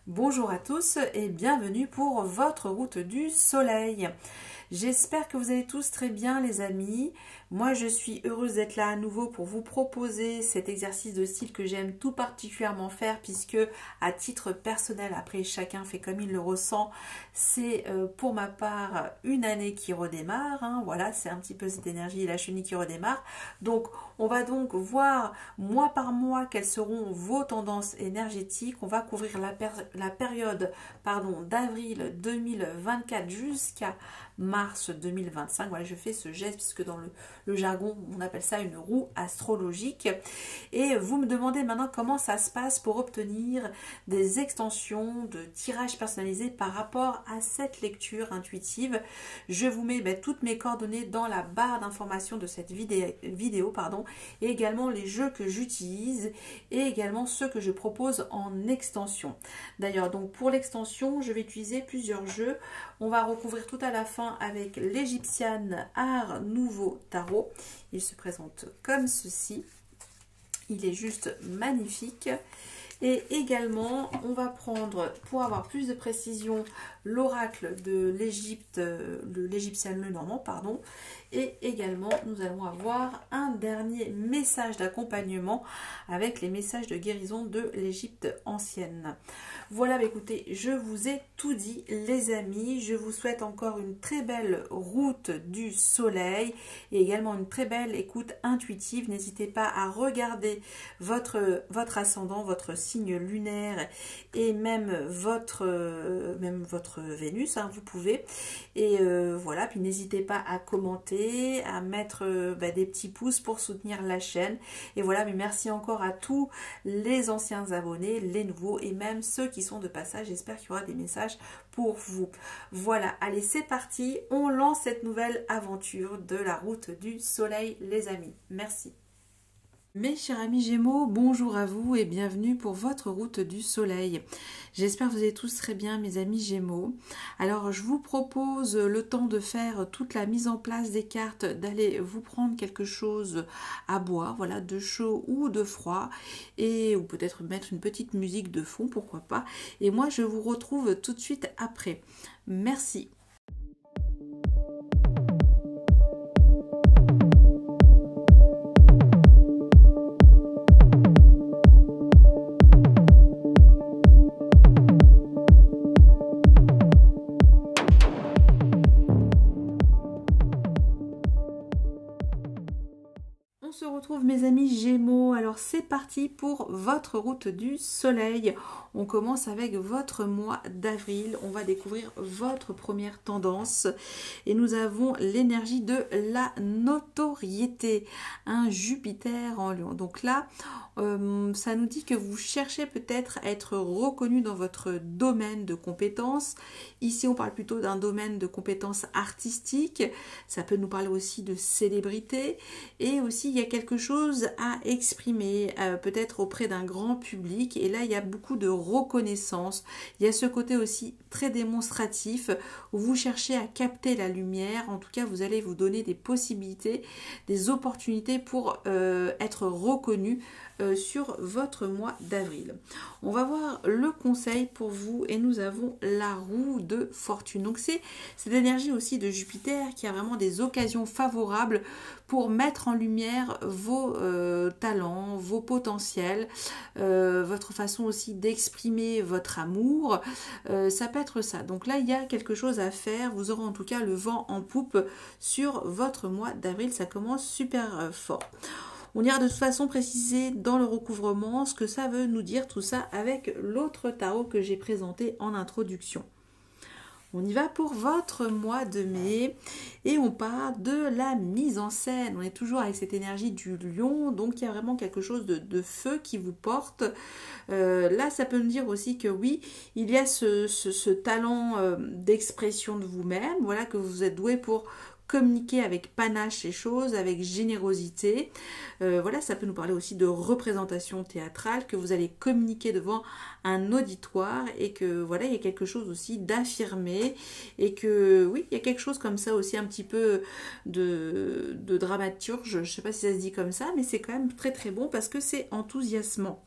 Bonjour à tous et bienvenue pour votre route du soleil. J'espère que vous allez tous très bien les amis. Moi je suis heureuse d'être là à nouveau pour vous proposer cet exercice de style que j'aime tout particulièrement faire puisque à titre personnel, après chacun fait comme il le ressent, c'est pour ma part une année qui redémarre. Voilà, c'est un petit peu cette énergie et la chenille qui redémarre. Donc on va donc voir mois par mois quelles seront vos tendances énergétiques. On va couvrir la période d'avril 2024 jusqu'à mars 2025. Voilà, je fais ce geste puisque dans le jargon, on appelle ça une roue astrologique. Et vous me demandez maintenant comment ça se passe pour obtenir des extensions de tirage personnalisé par rapport à cette lecture intuitive. Je vous mets toutes mes coordonnées dans la barre d'information de cette vidéo, et également les jeux que j'utilise et également ceux que je propose en extension. D'ailleurs, donc pour l'extension, je vais utiliser plusieurs jeux. On va recouvrir tout à la fin avec l'Egyptian Art Nouveau Tarot. Il se présente comme ceci. Il est juste magnifique. Et également, on va prendre, pour avoir plus de précision, l'oracle de l'Égypte, l'Égyptian Lenormand, et également, nous allons avoir un dernier message d'accompagnement avec les messages de guérison de l'Égypte ancienne. Voilà, écoutez, je vous ai tout dit, les amis. Je vous souhaite encore une très belle route du soleil et également une très belle écoute intuitive. N'hésitez pas à regarder votre ascendant, votre signe lunaire et même votre Vénus, vous pouvez. Et voilà, puis n'hésitez pas à commenter, à mettre des petits pouces pour soutenir la chaîne. Et voilà, mais merci encore à tous les anciens abonnés, les nouveaux et même ceux qui sont de passage. J'espère qu'il y aura des messages pour vous. Voilà, allez, c'est parti. On lance cette nouvelle aventure de la route du soleil, les amis. Merci. Mes chers amis Gémeaux, bonjour à vous et bienvenue pour votre route du soleil. J'espère que vous allez tous très bien mes amis Gémeaux. Alors je vous propose le temps de faire toute la mise en place des cartes, d'aller vous prendre quelque chose à boire, voilà, de chaud ou de froid, ou peut-être mettre une petite musique de fond, pourquoi pas. Et moi je vous retrouve tout de suite après. Merci. Se retrouve mes amis Gémeaux. Alors c'est parti pour votre route du soleil. On commence avec votre mois d'avril. On va découvrir votre première tendance et nous avons l'énergie de la notoriété, un Jupiter en Lion. Donc là ça nous dit que vous cherchez peut-être à être reconnu dans votre domaine de compétences. Ici on parle plutôt d'un domaine de compétences artistiques. Ça peut nous parler aussi de célébrité et aussi il y a quelque chose à exprimer peut-être auprès d'un grand public, et là il y a beaucoup de reconnaissance. Il y a ce côté aussi très démonstratif où vous cherchez à capter la lumière. En tout cas vous allez vous donner des possibilités, des opportunités pour être reconnu sur votre mois d'avril. On va voir le conseil pour vous et nous avons la roue de fortune. Donc c'est cette énergie aussi de Jupiter qui a vraiment des occasions favorables pour mettre en lumière vos talents, vos potentiels, votre façon aussi d'exprimer votre amour. Ça peut être ça. Donc là il y a quelque chose à faire. Vous aurez en tout cas le vent en poupe sur votre mois d'avril. Ça commence super fort. On ira de toute façon préciser dans le recouvrement ce que ça veut nous dire tout ça avec l'autre tarot que j'ai présenté en introduction. On y va pour votre mois de mai et on part de la mise en scène. On est toujours avec cette énergie du lion, donc il y a vraiment quelque chose de feu qui vous porte. Là, ça peut nous dire aussi que oui, il y a ce talent d'expression de vous-même, voilà, que vous êtes doué pour communiquer avec panache les choses, avec générosité. Voilà, ça peut nous parler aussi de représentation théâtrale, que vous allez communiquer devant un auditoire et que voilà, il y a quelque chose aussi d'affirmé et que oui, il y a quelque chose comme ça aussi un petit peu de dramaturge, je ne sais pas si ça se dit comme ça, mais c'est quand même très très bon parce que c'est enthousiasmant.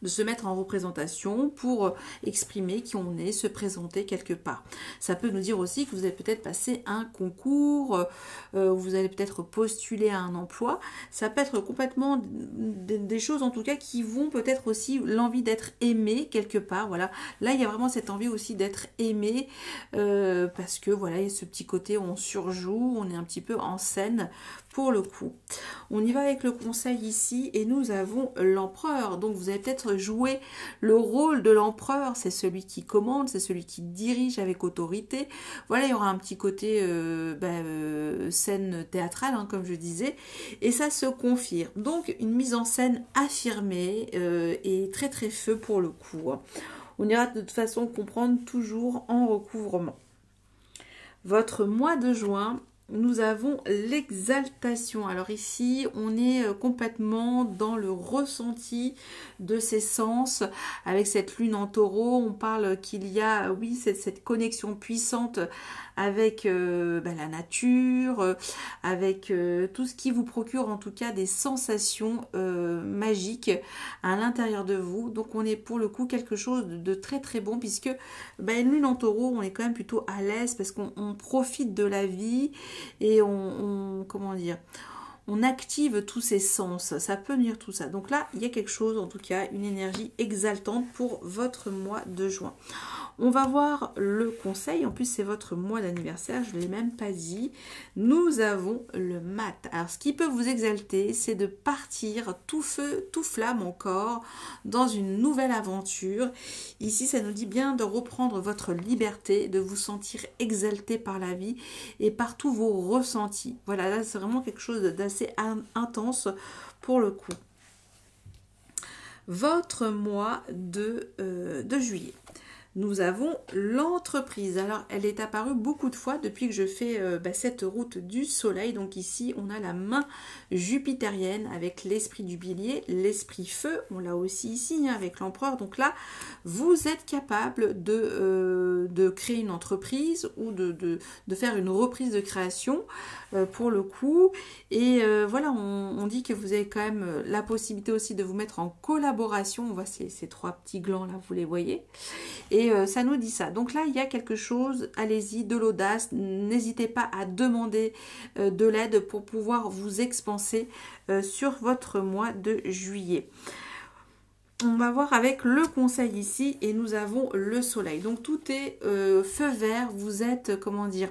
de se mettre en représentation pour exprimer qui on est, se présenter quelque part. Ça peut nous dire aussi que vous avez peut-être passé un concours, vous allez peut-être postuler à un emploi. Ça peut être complètement des choses en tout cas qui vont peut-être aussi l'envie d'être aimé quelque part. Voilà, là il y a vraiment cette envie aussi d'être aimé parce que voilà, il y a ce petit côté où on surjoue, on est un petit peu en scène pour le coup. On y va avec le conseil ici et nous avons l'empereur. Donc vous allez peut-être jouer le rôle de l'empereur. C'est celui qui commande, c'est celui qui dirige avec autorité. Voilà, il y aura un petit côté scène théâtrale, hein, comme je disais. Et ça se confirme. Donc une mise en scène affirmée et très très feu pour le coup. On ira de toute façon comprendre toujours en recouvrement. Votre mois de juin, nous avons l'exaltation. Alors ici, on est complètement dans le ressenti de ses sens. Avec cette lune en taureau, on parle qu'il y a, oui, cette connexion puissante avec la nature, avec tout ce qui vous procure en tout cas des sensations magiques à l'intérieur de vous. Donc on est pour le coup quelque chose de très très bon puisque une lune en taureau, on est quand même plutôt à l'aise parce qu'on profite de la vie et comment dire, on active tous ses sens, ça peut venir tout ça. Donc là, il y a quelque chose, en tout cas, une énergie exaltante pour votre mois de juin. On va voir le conseil, en plus c'est votre mois d'anniversaire, je ne l'ai même pas dit. Nous avons le mat. Alors ce qui peut vous exalter, c'est de partir tout feu, tout flamme encore dans une nouvelle aventure. Ici, ça nous dit bien de reprendre votre liberté, de vous sentir exalté par la vie et par tous vos ressentis. Voilà, là c'est vraiment quelque chose d'assez intense pour le coup. Votre mois de juillet. Nous avons l'entreprise. Alors, elle est apparue beaucoup de fois depuis que je fais cette route du soleil. Donc ici, on a la main jupitérienne avec l'esprit du bélier, l'esprit feu. On l'a aussi ici avec l'empereur. Donc là, vous êtes capable de créer une entreprise ou de faire une reprise de création pour le coup. Et voilà, on dit que vous avez quand même la possibilité aussi de vous mettre en collaboration. On voit ces trois petits glands là, vous les voyez. Et ça nous dit ça. Donc là, il y a quelque chose, allez-y, de l'audace. N'hésitez pas à demander de l'aide pour pouvoir vous expanser sur votre mois de juillet. On va voir avec le conseil ici et nous avons le soleil. Donc tout est feu vert. Vous êtes, comment dire...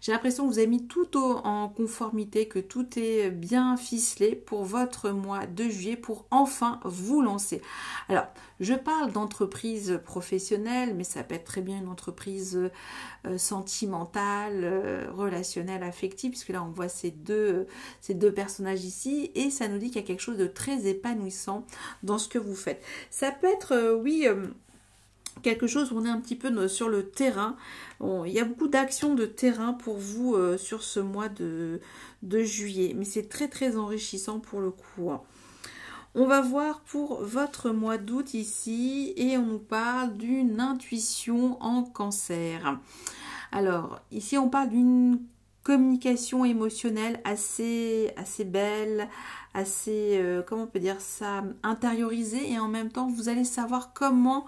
J'ai l'impression que vous avez mis tout en conformité, que tout est bien ficelé pour votre mois de juillet pour enfin vous lancer. Alors, je parle d'entreprise professionnelle, mais ça peut être très bien une entreprise sentimentale, relationnelle, affective, puisque là on voit ces deux personnages ici et ça nous dit qu'il y a quelque chose de très épanouissant dans ce que vous faites. Ça peut être, quelque chose où on est un petit peu sur le terrain. Bon, il y a beaucoup d'actions de terrain pour vous sur ce mois de juillet. Mais c'est très très enrichissant pour le coup. On va voir pour votre mois d'août ici. Et on nous parle d'une intuition en cancer. Alors, ici on parle d'une communication émotionnelle assez belle, assez, comment on peut dire ça, intériorisée. Et en même temps, vous allez savoir comment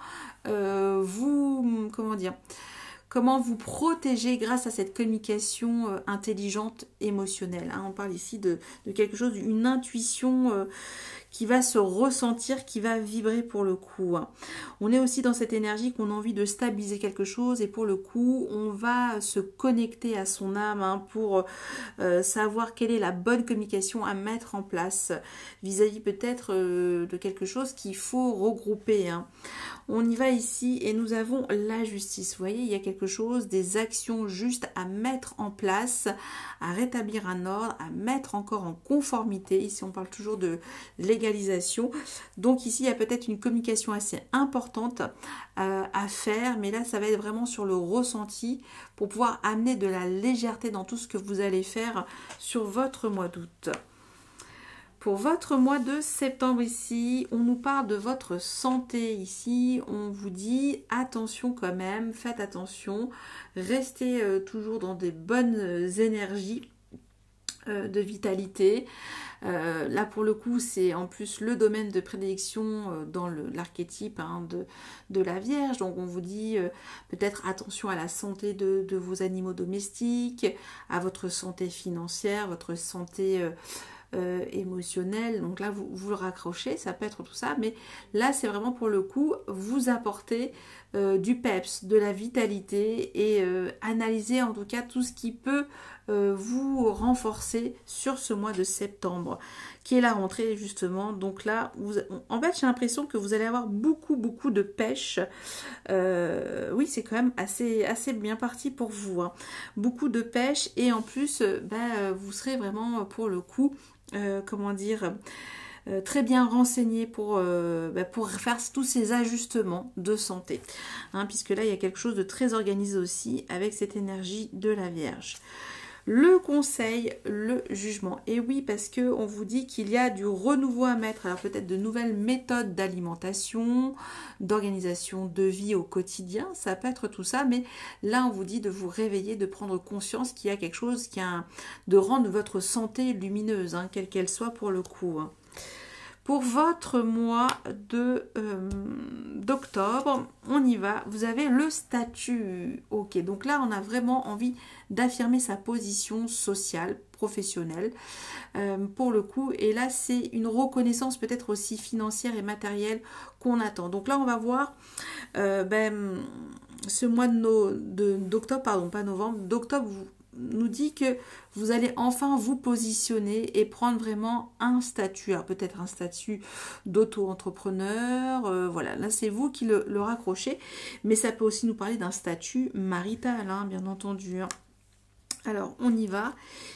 comment vous protéger grâce à cette communication intelligente émotionnelle. On parle ici de quelque chose, une intuition qui va se ressentir, qui va vibrer pour le coup. On est aussi dans cette énergie qu'on a envie de stabiliser quelque chose et pour le coup, on va se connecter à son âme pour savoir quelle est la bonne communication à mettre en place vis-à-vis peut-être de quelque chose qu'il faut regrouper. On y va ici et nous avons la justice. Vous voyez, il y a quelque chose, des actions justes à mettre en place, à rétablir un ordre, à mettre encore en conformité. Ici, on parle toujours de légalisation. Donc ici, il y a peut-être une communication assez importante à faire. Mais là, ça va être vraiment sur le ressenti pour pouvoir amener de la légèreté dans tout ce que vous allez faire sur votre mois d'août. Pour votre mois de septembre ici, on nous parle de votre santé ici. On vous dit attention quand même, faites attention. Restez toujours dans des bonnes énergies. de vitalité. Là pour le coup c'est en plus le domaine de prédilection dans l'archétype de la Vierge, donc on vous dit peut-être attention à la santé de vos animaux domestiques, à votre santé financière, votre santé émotionnelle, donc là vous le raccrochez, ça peut être tout ça, mais là c'est vraiment pour le coup vous apporter du peps, de la vitalité et analyser en tout cas tout ce qui peut vous renforcer sur ce mois de septembre qui est la rentrée justement. Donc là en fait j'ai l'impression que vous allez avoir beaucoup de pêche. Oui, c'est quand même assez bien parti pour vous, hein. Beaucoup de pêche et en plus vous serez vraiment pour le coup comment dire très bien renseigné pour faire tous ces ajustements de santé, hein, puisque là il y a quelque chose de très organisé aussi avec cette énergie de la Vierge. Le conseil, le jugement. Et oui, parce que on vous dit qu'il y a du renouveau à mettre. Alors peut-être de nouvelles méthodes d'alimentation, d'organisation de vie au quotidien. Ça peut être tout ça. Mais là, on vous dit de vous réveiller, de prendre conscience qu'il y a quelque chose de rendre votre santé lumineuse, hein, quelle qu'elle soit pour le coup, hein. Pour votre mois d'octobre, on y va. Vous avez le statut. Ok, donc là, on a vraiment envie d'affirmer sa position sociale, professionnelle, pour le coup. Et là, c'est une reconnaissance peut-être aussi financière et matérielle qu'on attend. Donc là, on va voir ce mois d'octobre, pardon, pas novembre, d'octobre, nous dit que vous allez enfin vous positionner et prendre vraiment un statut, alors peut-être un statut d'auto-entrepreneur, voilà, là c'est vous qui le raccrochez, mais ça peut aussi nous parler d'un statut marital, hein, bien entendu, hein. Alors, on y va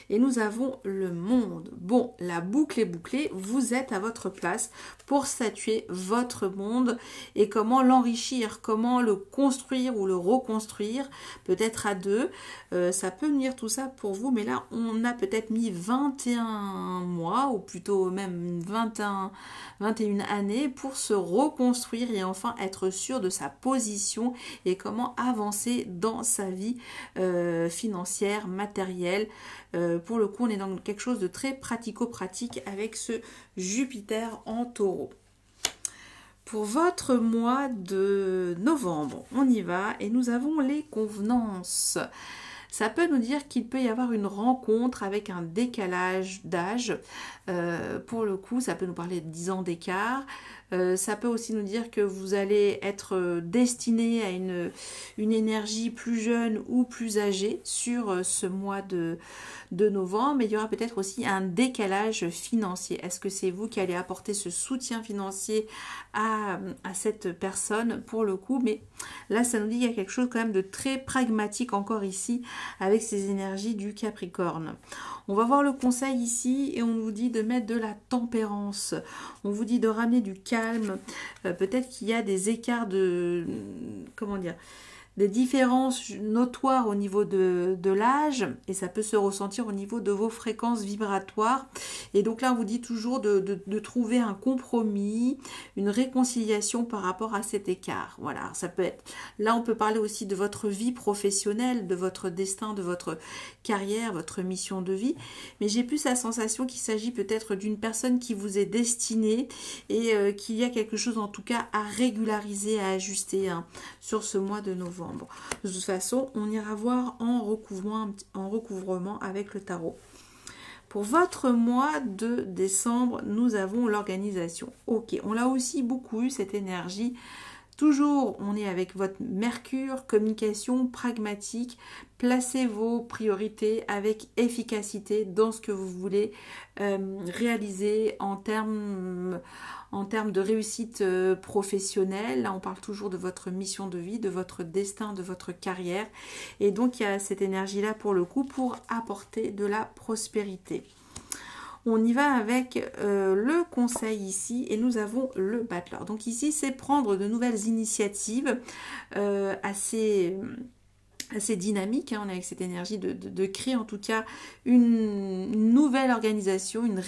et nous avons le monde. Bon, la boucle est bouclée, vous êtes à votre place pour statuer votre monde et comment l'enrichir, comment le construire ou le reconstruire, peut-être à deux. Ça peut venir tout ça pour vous, mais là, on a peut-être mis 21 mois ou plutôt même 21 années pour se reconstruire et enfin être sûr de sa position et comment avancer dans sa vie financière, matériel. Pour le coup, on est dans quelque chose de très pratico-pratique avec ce Jupiter en Taureau. Pour votre mois de novembre, on y va et nous avons les convenances. Ça peut nous dire qu'il peut y avoir une rencontre avec un décalage d'âge. Pour le coup, ça peut nous parler de 10 ans d'écart. Ça peut aussi nous dire que vous allez être destiné à une énergie plus jeune ou plus âgée sur ce mois de novembre. Mais il y aura peut-être aussi un décalage financier. Est-ce que c'est vous qui allez apporter ce soutien financier à cette personne pour le coup? Mais là, ça nous dit qu'il y a quelque chose quand même de très pragmatique encore ici avec ces énergies du Capricorne. On va voir le conseil ici et on nous dit de mettre de la tempérance. On vous dit de ramener du calme. Peut-être qu'il y a des écarts des différences notoires au niveau de l'âge et ça peut se ressentir au niveau de vos fréquences vibratoires. Et donc là, on vous dit toujours de trouver un compromis, une réconciliation par rapport à cet écart. Voilà, ça peut être... Là, on peut parler aussi de votre vie professionnelle, de votre destin, de votre carrière, votre mission de vie. Mais j'ai plus la sensation qu'il s'agit peut-être d'une personne qui vous est destinée et qu'il y a quelque chose en tout cas à régulariser, à ajuster, hein, sur ce mois de novembre. De toute façon, on ira voir en recouvrement avec le tarot. Pour votre mois de décembre, nous avons l'organisation. Ok, on l'a aussi beaucoup eu cette énergie. Toujours, on est avec votre Mercure, communication pragmatique. Placez vos priorités avec efficacité dans ce que vous voulez réaliser en termes de réussite professionnelle. Là, on parle toujours de votre mission de vie, de votre destin, de votre carrière. Et donc, il y a cette énergie-là pour le coup pour apporter de la prospérité. On y va avec le conseil ici et nous avons le battleur. Donc ici, c'est prendre de nouvelles initiatives assez dynamique, hein. On est avec cette énergie de créer en tout cas une nouvelle organisation, une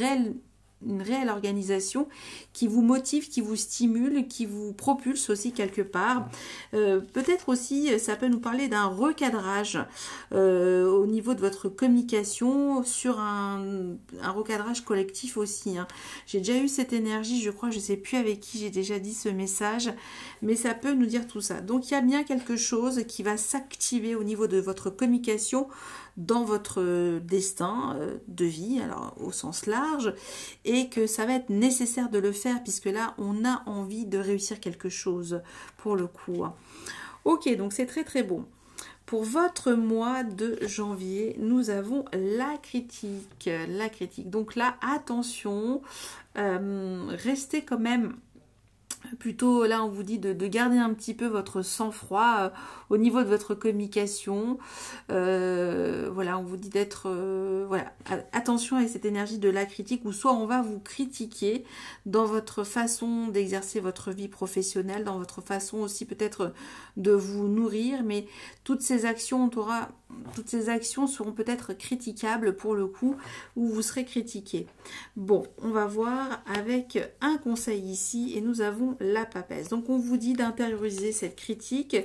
une réelle organisation qui vous motive, qui vous stimule, qui vous propulse aussi quelque part. Peut-être aussi, ça peut nous parler d'un recadrage au niveau de votre communication, sur un recadrage collectif aussi. Hein. J'ai déjà eu cette énergie, je crois, je ne sais plus avec qui j'ai déjà dit ce message, mais ça peut nous dire tout ça. Donc il y a bien quelque chose qui va s'activer au niveau de votre communication dans votre destin de vie, alors au sens large, et que ça va être nécessaire de le faire puisque là on a envie de réussir quelque chose pour le coup. Ok, donc c'est très très bon. Pour votre mois de janvier, nous avons la critique. La critique. Donc là, attention, restez quand même plutôt, là on vous dit de garder un petit peu votre sang-froid au niveau de votre communication. Voilà, on vous dit d'être voilà, attention avec cette énergie de la critique, où soit on va vous critiquer dans votre façon d'exercer votre vie professionnelle, dans votre façon aussi peut-être de vous nourrir, mais toutes ces actions seront peut-être critiquables pour le coup, où vous serez critiqué. Bon, on va voir avec un conseil ici, et nous avons la papesse. Donc on vous dit d'intérioriser cette critique,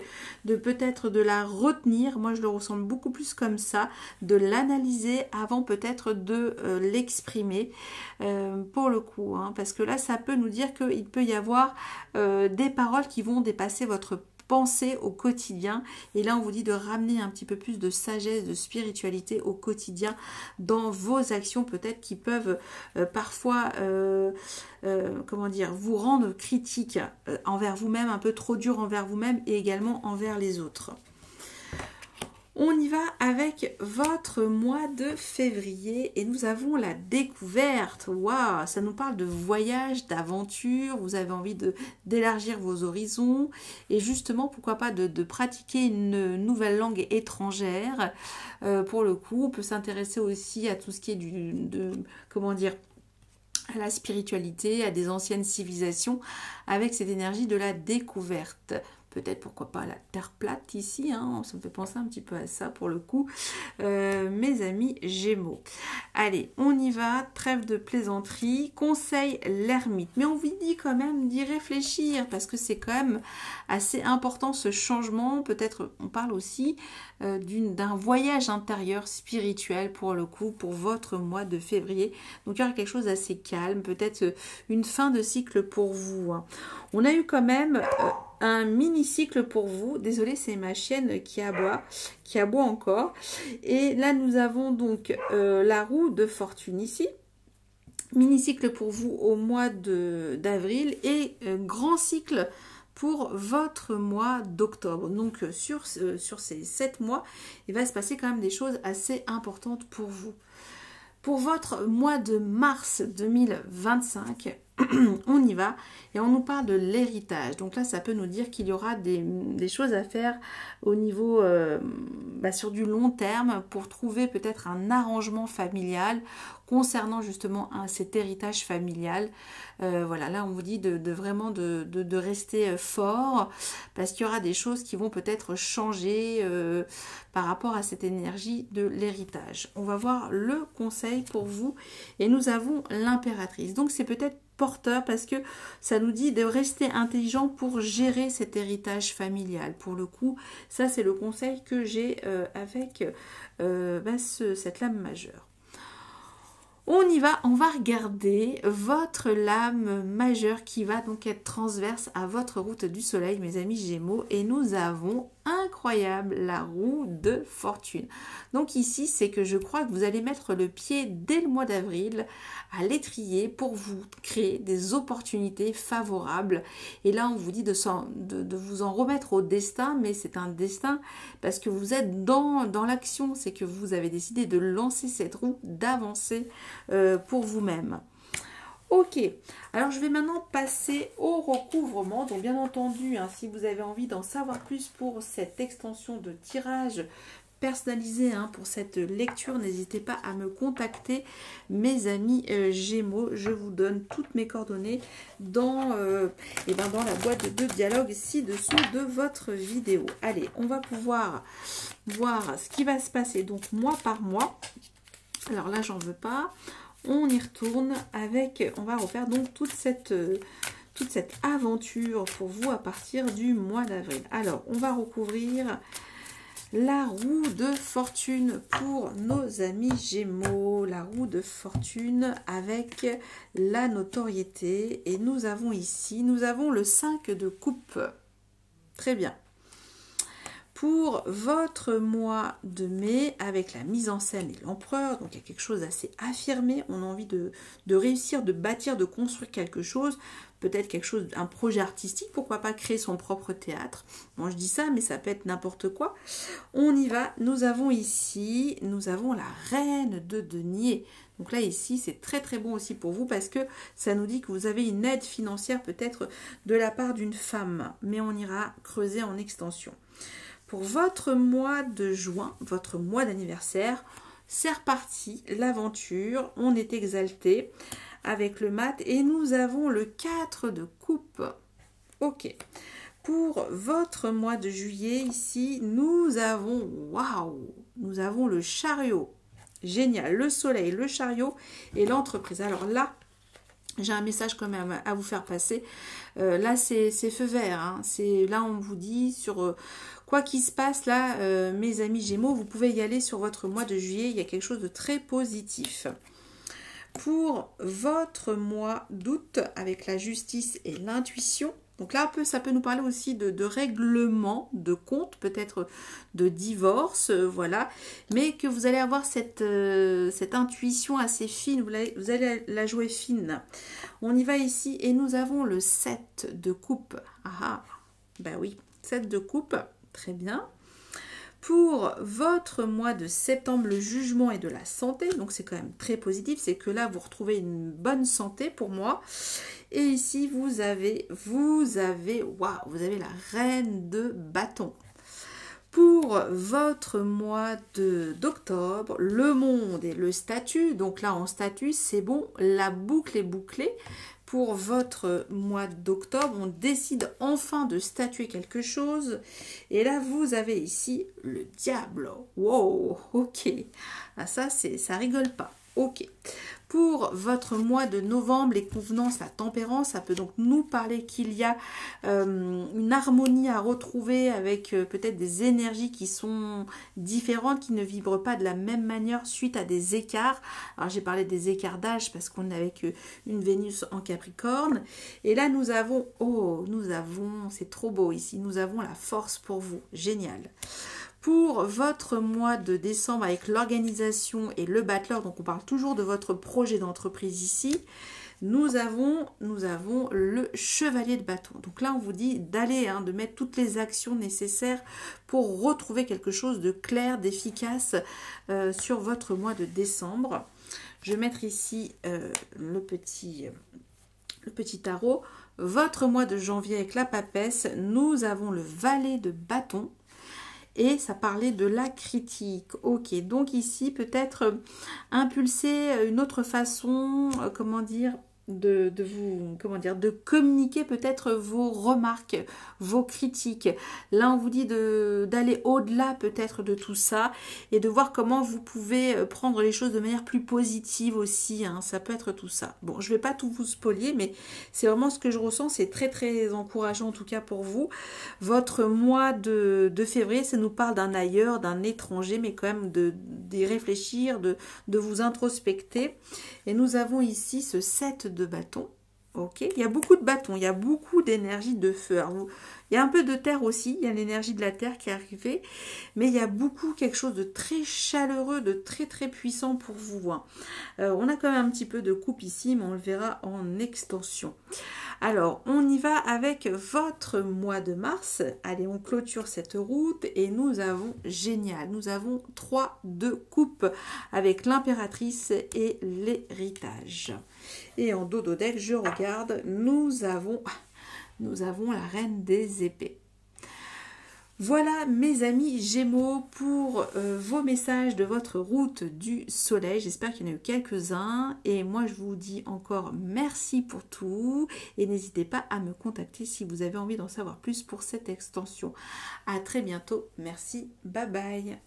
de peut-être de la retenir, moi je le ressens beaucoup plus comme ça, de l'analyser avant peut-être de l'exprimer pour le coup, hein, parce que là ça peut nous dire qu'il peut y avoir des paroles qui vont dépasser votre pensée au quotidien, et là on vous dit de ramener un petit peu plus de sagesse, de spiritualité au quotidien dans vos actions, peut-être qui peuvent parfois comment dire, vous rendre critique envers vous-même, un peu trop dur envers vous-même et également envers les autres. On y va avec votre mois de février et nous avons la découverte. Waouh, ça nous parle de voyage, d'aventure. Vous avez envie d'élargir vos horizons et justement, pourquoi pas de pratiquer une nouvelle langue étrangère. Pour le coup, on peut s'intéresser aussi à tout ce qui est comment dire, à la spiritualité, à des anciennes civilisations avec cette énergie de la découverte. Peut-être, pourquoi pas, la terre plate ici, hein, ça me fait penser un petit peu à ça pour le coup, mes amis Gémeaux. Allez, on y va, trêve de plaisanterie, conseil l'ermite. Mais on vous dit quand même d'y réfléchir, parce que c'est quand même assez important ce changement. Peut-être, on parle aussi d'un voyage intérieur spirituel pour le coup, pour votre mois de février. Donc il y aura quelque chose d'assez calme, peut-être une fin de cycle pour vous. Hein. On a eu quand même un mini-cycle pour vous. Désolée, c'est ma chienne qui aboie encore. Et là, nous avons donc la roue de fortune ici. Mini-cycle pour vous au mois d'avril et grand cycle pour votre mois d'octobre. Donc, sur ces 7 mois, il va se passer quand même des choses assez importantes pour vous. Pour votre mois de mars 2025, on y va et on nous parle de l'héritage. Donc là, ça peut nous dire qu'il y aura des choses à faire au niveau sur du long terme pour trouver peut-être un arrangement familial concernant justement cet héritage familial. Voilà, là on vous dit vraiment de rester fort parce qu'il y aura des choses qui vont peut-être changer par rapport à cette énergie de l'héritage. On va voir le conseil pour vous et nous avons l'impératrice. Donc c'est peut-être porteur parce que ça nous dit de rester intelligent pour gérer cet héritage familial. Pour le coup, ça c'est le conseil que j'ai avec cette lame majeure. On y va, on va regarder votre lame majeure qui va donc être transverse à votre route du soleil, mes amis Gémeaux, et nous avons incroyable la roue de fortune. Donc ici, c'est que je crois que vous allez mettre le pied dès le mois d'avril à l'étrier pour vous créer des opportunités favorables. Et là, on vous dit de vous en remettre au destin, mais c'est un destin parce que vous êtes dans l'action, c'est que vous avez décidé de lancer cette roue, d'avancer pour vous-même. Ok, alors je vais maintenant passer au recouvrement. Donc bien entendu, hein, si vous avez envie d'en savoir plus pour cette extension de tirage personnalisé pour cette lecture, n'hésitez pas à me contacter, mes amis Gémeaux. Je vous donne toutes mes coordonnées dans la boîte de dialogue ci-dessous de votre vidéo. Allez, on va pouvoir voir ce qui va se passer donc mois par mois. Alors là, j'en veux pas. on y retourne avec, on va refaire donc toute cette aventure pour vous à partir du mois d'avril. Alors, on va recouvrir la roue de fortune pour nos amis Gémeaux. La roue de fortune avec la notoriété. Et nous avons ici, nous avons le 5 de coupe. Très bien. Pour votre mois de mai, avec la mise en scène et l'empereur, donc il y a quelque chose d'assez affirmé, on a envie de réussir, de bâtir, de construire quelque chose, peut-être quelque chose, un projet artistique, pourquoi pas créer son propre théâtre. Bon, je dis ça, mais ça peut être n'importe quoi. On y va, nous avons ici, nous avons la reine de denier. Donc là, ici, c'est très très bon aussi pour vous parce que ça nous dit que vous avez une aide financière peut-être de la part d'une femme, mais on ira creuser en extension. Pour votre mois de juin, votre mois d'anniversaire, c'est reparti, l'aventure, on est exalté avec le mat et nous avons le 4 de coupe. Ok. Pour votre mois de juillet, ici, nous avons, waouh, nous avons le chariot. Génial, le soleil, le chariot et l'entreprise. Alors là, j'ai un message quand même à vous faire passer. Là, c'est feu vert. Hein. Là, on vous dit sur quoi qu'il se passe, là, mes amis Gémeaux, vous pouvez y aller sur votre mois de juillet. Il y a quelque chose de très positif. Pour votre mois d'août, avec la justice et l'intuition, donc là, ça peut nous parler aussi de règlement, de compte, peut-être de divorce, voilà. Mais que vous allez avoir cette intuition assez fine, vous allez la jouer fine. On y va ici et nous avons le 7 de coupe. Ah, ben oui, 7 de coupe, très bien. Pour votre mois de septembre, le jugement et de la santé, donc c'est quand même très positif, c'est que là vous retrouvez une bonne santé pour moi. Et ici vous avez la reine de bâton. Pour votre mois d'octobre, le monde et le statut, donc là en statut c'est bon, la boucle est bouclée. Pour votre mois d'octobre, on décide enfin de statuer quelque chose. Et là, vous avez ici le diable. Wow, ok. Ah, ça rigole pas. Ok. Pour votre mois de novembre, les convenances, la tempérance, ça peut donc nous parler qu'il y a une harmonie à retrouver avec peut-être des énergies qui sont différentes, qui ne vibrent pas de la même manière suite à des écarts. Alors j'ai parlé des écarts d'âge parce qu'on est avec une Vénus en Capricorne. Et là nous avons, c'est trop beau ici, nous avons la force pour vous. Génial. Pour votre mois de décembre avec l'organisation et le battleur, donc on parle toujours de votre projet d'entreprise ici, nous avons le chevalier de bâton. Donc là on vous dit d'aller, de mettre toutes les actions nécessaires pour retrouver quelque chose de clair, d'efficace sur votre mois de décembre. Je vais mettre ici le petit tarot. Votre mois de janvier avec la papesse, nous avons le valet de bâton. Et ça parlait de la critique. Ok, donc ici peut-être impulser une autre façon, de communiquer peut-être vos remarques, vos critiques. Là, on vous dit d'aller au-delà peut-être de tout ça et de voir comment vous pouvez prendre les choses de manière plus positive aussi. Hein. Ça peut être tout ça. Bon, je ne vais pas tout vous spolier, mais c'est vraiment ce que je ressens. C'est très, très encourageant en tout cas pour vous. Votre mois de février, ça nous parle d'un ailleurs, d'un étranger, mais quand même d'y réfléchir, de vous introspecter. Et nous avons ici ce 7 de bâton. Ok, il y a beaucoup de bâtons, il y a beaucoup d'énergie de feu. Alors, il y a un peu de terre aussi, il y a l'énergie de la terre qui est arrivée, mais il y a beaucoup quelque chose de très chaleureux, de très très puissant pour vous. Hein. On a quand même un petit peu de coupe ici, mais on le verra en extension. Alors, on y va avec votre mois de mars. Allez, on clôture cette route et nous avons, génial, nous avons 3 de coupe avec l'impératrice et l'héritage. Et en dos deck, je regarde, nous avons la reine des épées. Voilà mes amis Gémeaux pour vos messages de votre route du soleil. J'espère qu'il y en a eu quelques-uns. Et moi je vous dis encore merci pour tout. Et n'hésitez pas à me contacter si vous avez envie d'en savoir plus pour cette extension. À très bientôt. Merci. Bye bye.